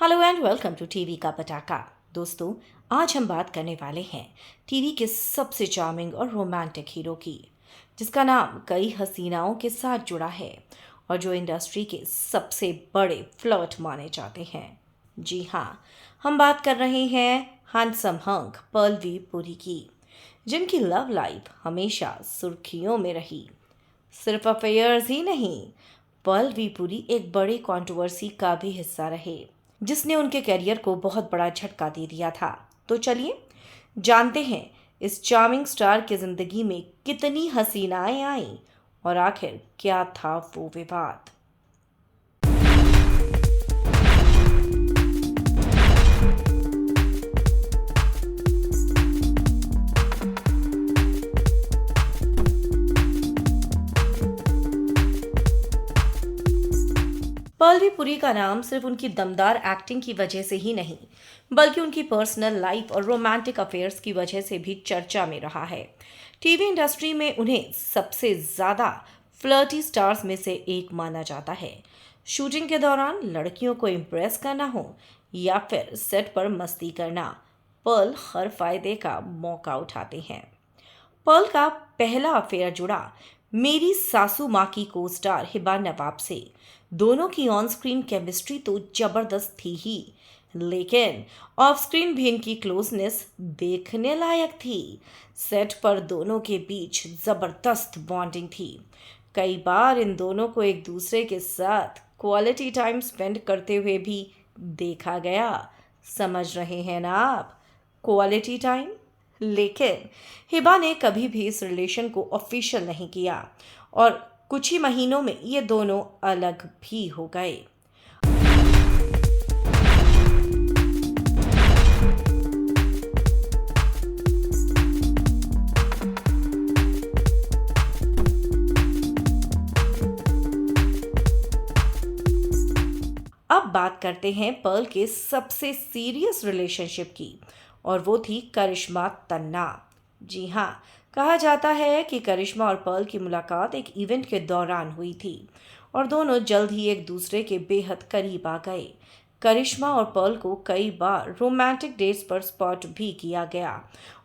Hello and welcome to TV का पटाखा। दोस्तों, आज हम बात करने वाले हैं टीवी के सबसे चार्मिंग और रोमांटिक हीरो की, जिसका नाम कई हसीनाओं के साथ जुड़ा है और जो इंडस्ट्री के सबसे बड़े फ्लर्ट माने जाते हैं। जी हाँ, हम बात कर रहे हैं हैंडसम हंक पलवी पुरी की, जिनकी लव लाइफ हमेशा सुर्खियों में रही। सिर्फ अफेयर्स ही नहीं, पलवी पुरी एक बड़ी कंट्रोवर्सी का भी हिस्सा रहे, जिसने उनके करियर को बहुत बड़ा झटका दे दिया था। तो चलिए जानते हैं इस चार्मिंग स्टार की जिंदगी में कितनी हसीनाएं आईं और आखिर क्या था वो विवाद। पलवी पुरी का नाम सिर्फ उनकी दमदार एक्टिंग की वजह से ही नहीं, बल्कि उनकी पर्सनल लाइफ और रोमांटिक अफेयर्स की वजह से भी चर्चा में रहा है। टीवी इंडस्ट्री में उन्हें सबसे ज्यादा फ्लर्टी स्टार्स में से एक माना जाता है। शूटिंग के दौरान लड़कियों को इम्प्रेस करना हो या फिर सेट पर मस्ती करना, पर्ल हर फायदे का मौका उठाते हैं। पर्ल का पहला अफेयर जुड़ा मेरी सासू माँ की को स्टार हिबा नवाब से। दोनों की ऑन स्क्रीन केमिस्ट्री तो जबरदस्त थी ही, लेकिन ऑफ स्क्रीन भी इनकी क्लोजनेस देखने लायक थी। सेट पर दोनों के बीच जबरदस्त बॉन्डिंग थी। कई बार इन दोनों को एक दूसरे के साथ क्वालिटी टाइम स्पेंड करते हुए भी देखा गया। समझ रहे हैं ना आप, क्वालिटी टाइम। लेकिन हिबा ने कभी भी इस रिलेशन को ऑफिशियल नहीं किया और कुछ ही महीनों में ये दोनों अलग भी हो गए। अब बात करते हैं पर्ल के सबसे सीरियस रिलेशनशिप की, और वो थी करिश्मा तन्ना। जी हाँ, कहा जाता है कि करिश्मा और पर्ल की मुलाकात एक इवेंट के दौरान हुई थी और दोनों जल्द ही एक दूसरे के बेहद करीब आ गए। करिश्मा और पर्ल को कई बार रोमांटिक डेट्स पर स्पॉट भी किया गया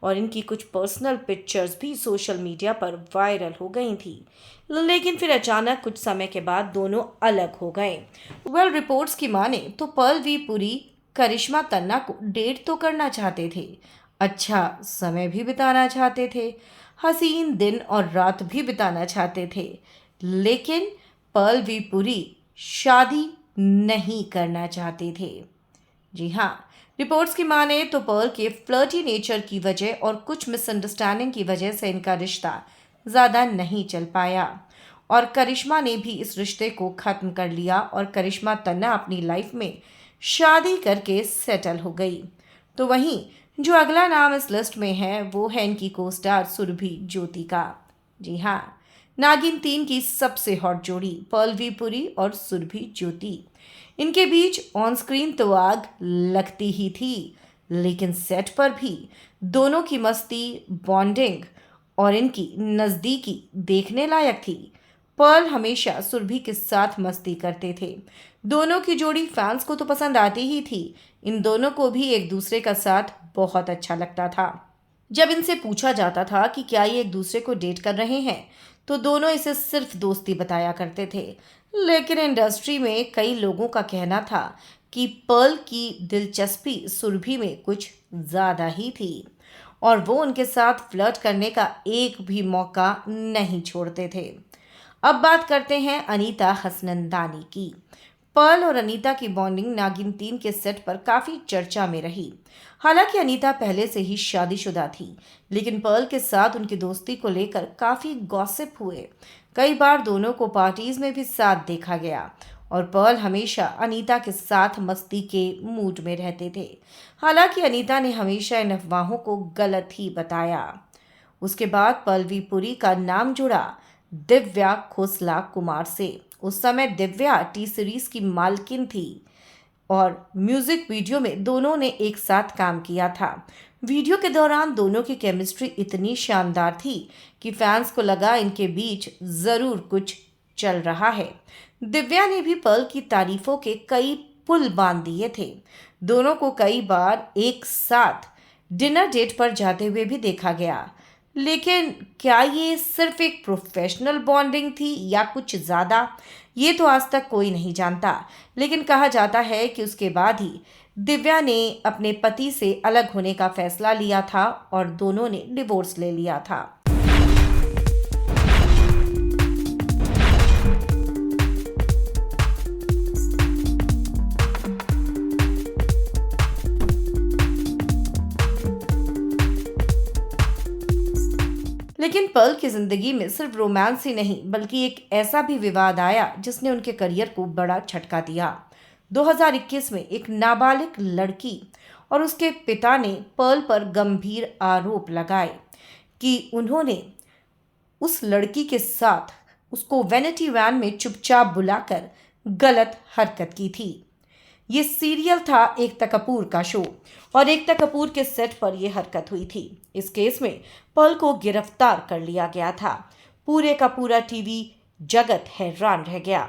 और इनकी कुछ पर्सनल पिक्चर्स भी सोशल मीडिया पर वायरल हो गई थी। लेकिन फिर अचानक कुछ समय के बाद दोनों अलग हो गए। रिपोर्ट्स की माने तो पर्ल वी पुरी करिश्मा तन्ना को डेट तो करना चाहते थे, अच्छा समय भी बिताना चाहते थे, हसीन दिन और रात भी बिताना चाहते थे, लेकिन पर्ल वी पुरी शादी नहीं करना चाहते थे। जी हाँ, रिपोर्ट्स की माने तो पर्ल के फ्लर्टी नेचर की वजह और कुछ मिसअंडरस्टैंडिंग की वजह से इनका रिश्ता ज़्यादा नहीं चल पाया और करिश्मा ने भी इस रिश्ते को ख़त्म कर लिया और करिश्मा तन्ना अपनी लाइफ में शादी करके सेटल हो गई। तो वहीं जो अगला नाम इस लिस्ट में है वो है इनकी को स्टार सुरभि ज्योति का। जी हाँ, नागिन 3 की सबसे हॉट जोड़ी पलवी पुरी और सुरभि ज्योति। इनके बीच ऑन स्क्रीन तो आग लगती ही थी, लेकिन सेट पर भी दोनों की मस्ती, बॉन्डिंग और इनकी नज़दीकी देखने लायक थी। पर्ल हमेशा सुरभि के साथ मस्ती करते थे। दोनों की जोड़ी फैंस को तो पसंद आती ही थी, इन दोनों को भी एक दूसरे का साथ बहुत अच्छा लगता था। जब इनसे पूछा जाता था कि क्या ये एक दूसरे को डेट कर रहे हैं, तो दोनों इसे सिर्फ दोस्ती बताया करते थे। लेकिन इंडस्ट्री में कई लोगों का कहना था कि पर्ल की दिलचस्पी सुरभि में कुछ ज़्यादा ही थी और वो उनके साथ फ्लर्ट करने का एक भी मौका नहीं छोड़ते थे। अब बात करते हैं अनीता हसनंदानी की। पर्ल और अनीता की बॉन्डिंग नागिन 3 के सेट पर काफी चर्चा में रही। हालांकि अनीता पहले से ही शादीशुदा थी, लेकिन पर्ल के साथ उनकी दोस्ती को लेकर काफी गॉसिप हुए। कई बार दोनों को पार्टीज में भी साथ देखा गया और पर्ल हमेशा अनीता के साथ मस्ती के मूड में रहते थे। हालांकि अनीता ने हमेशा इन अफवाहों को गलत ही बताया। उसके बाद पलवी पुरी का नाम जुड़ा दिव्या खोसला कुमार से। उस समय दिव्या टी सीरीज की मालकिन थी और म्यूजिक वीडियो में दोनों ने एक साथ काम किया था। वीडियो के दौरान दोनों की केमिस्ट्री इतनी शानदार थी कि फैंस को लगा इनके बीच जरूर कुछ चल रहा है। दिव्या ने भी पर्ल की तारीफों के कई पुल बांध दिए थे। दोनों को कई बार एक साथ डिनर डेट पर जाते हुए भी देखा गया। लेकिन क्या ये सिर्फ एक प्रोफेशनल बॉन्डिंग थी या कुछ ज़्यादा, ये तो आज तक कोई नहीं जानता। लेकिन कहा जाता है कि उसके बाद ही दिव्या ने अपने पति से अलग होने का फैसला लिया था और दोनों ने डिवोर्स ले लिया था। लेकिन पर्ल की जिंदगी में सिर्फ रोमांस ही नहीं बल्कि एक ऐसा भी विवाद आया जिसने उनके करियर को बड़ा झटका दिया। 2021 में एक नाबालिग लड़की और उसके पिता ने पर्ल पर गंभीर आरोप लगाए कि उन्होंने उस लड़की के साथ उसको वैनिटी वैन में चुपचाप बुलाकर गलत हरकत की थी। ये सीरियल था एकता कपूर का शो और एकता कपूर के सेट पर यह हरकत हुई थी। इस केस में पर्ल को गिरफ्तार कर लिया गया था। पूरे का पूरा टीवी जगत हैरान रह गया।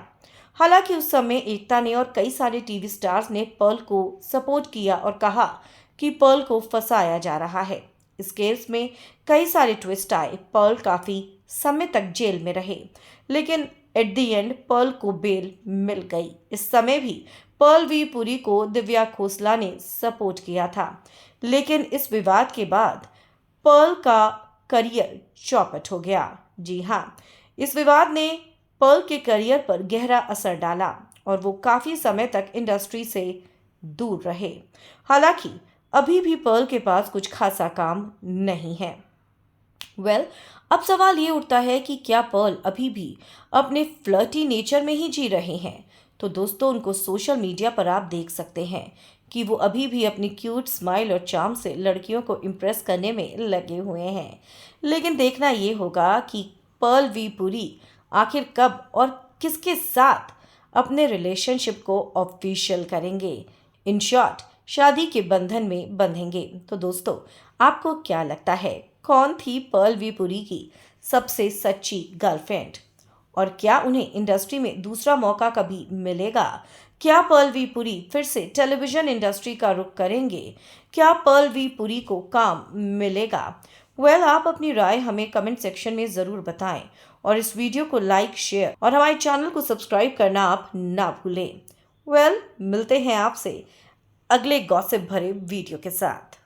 हालांकि उस समय एकता ने और कई सारे टीवी स्टार्स ने पर्ल को सपोर्ट किया और कहा कि पर्ल को फंसाया जा रहा है। इस केस में कई सारे ट्विस्ट आए। पर्ल काफी समय तक जेल में रहे, लेकिन एट द एंड पर्ल को बेल मिल गई। इस समय भी पर्ल वी पुरी को दिव्या खोसला ने सपोर्ट किया था, लेकिन इस विवाद के बाद पर्ल का करियर चौपट हो गया। जी हाँ, इस विवाद ने पर्ल के करियर पर गहरा असर डाला और वो काफ़ी समय तक इंडस्ट्री से दूर रहे। हालांकि अभी भी पर्ल के पास कुछ खासा काम नहीं है। अब सवाल ये उठता है कि क्या पर्ल अभी भी अपने फ्लर्टी नेचर में ही जी रहे हैं? तो दोस्तों, उनको सोशल मीडिया पर आप देख सकते हैं कि वो अभी भी अपनी क्यूट स्माइल और चार्म से लड़कियों को इम्प्रेस करने में लगे हुए हैं। लेकिन देखना ये होगा कि पर्ल वी पुरी आखिर कब और किसके साथ अपने रिलेशनशिप को ऑफिशियल करेंगे। इन शॉर्ट, शादी के बंधन में बंधेंगे। तो दोस्तों, आपको क्या लगता है, कौन थी पर्ल वी पुरी की सबसे सच्ची गर्लफ्रेंड? और क्या उन्हें इंडस्ट्री में दूसरा मौका कभी मिलेगा? क्या पर्ल वी पुरी फिर से टेलीविजन इंडस्ट्री का रुख करेंगे? क्या पर्ल वी पुरी को काम मिलेगा? आप अपनी राय हमें कमेंट सेक्शन में ज़रूर बताएं और इस वीडियो को लाइक, शेयर और हमारे चैनल को सब्सक्राइब करना आप ना भूलें। मिलते हैं आपसे अगले गॉसिप भरे वीडियो के साथ।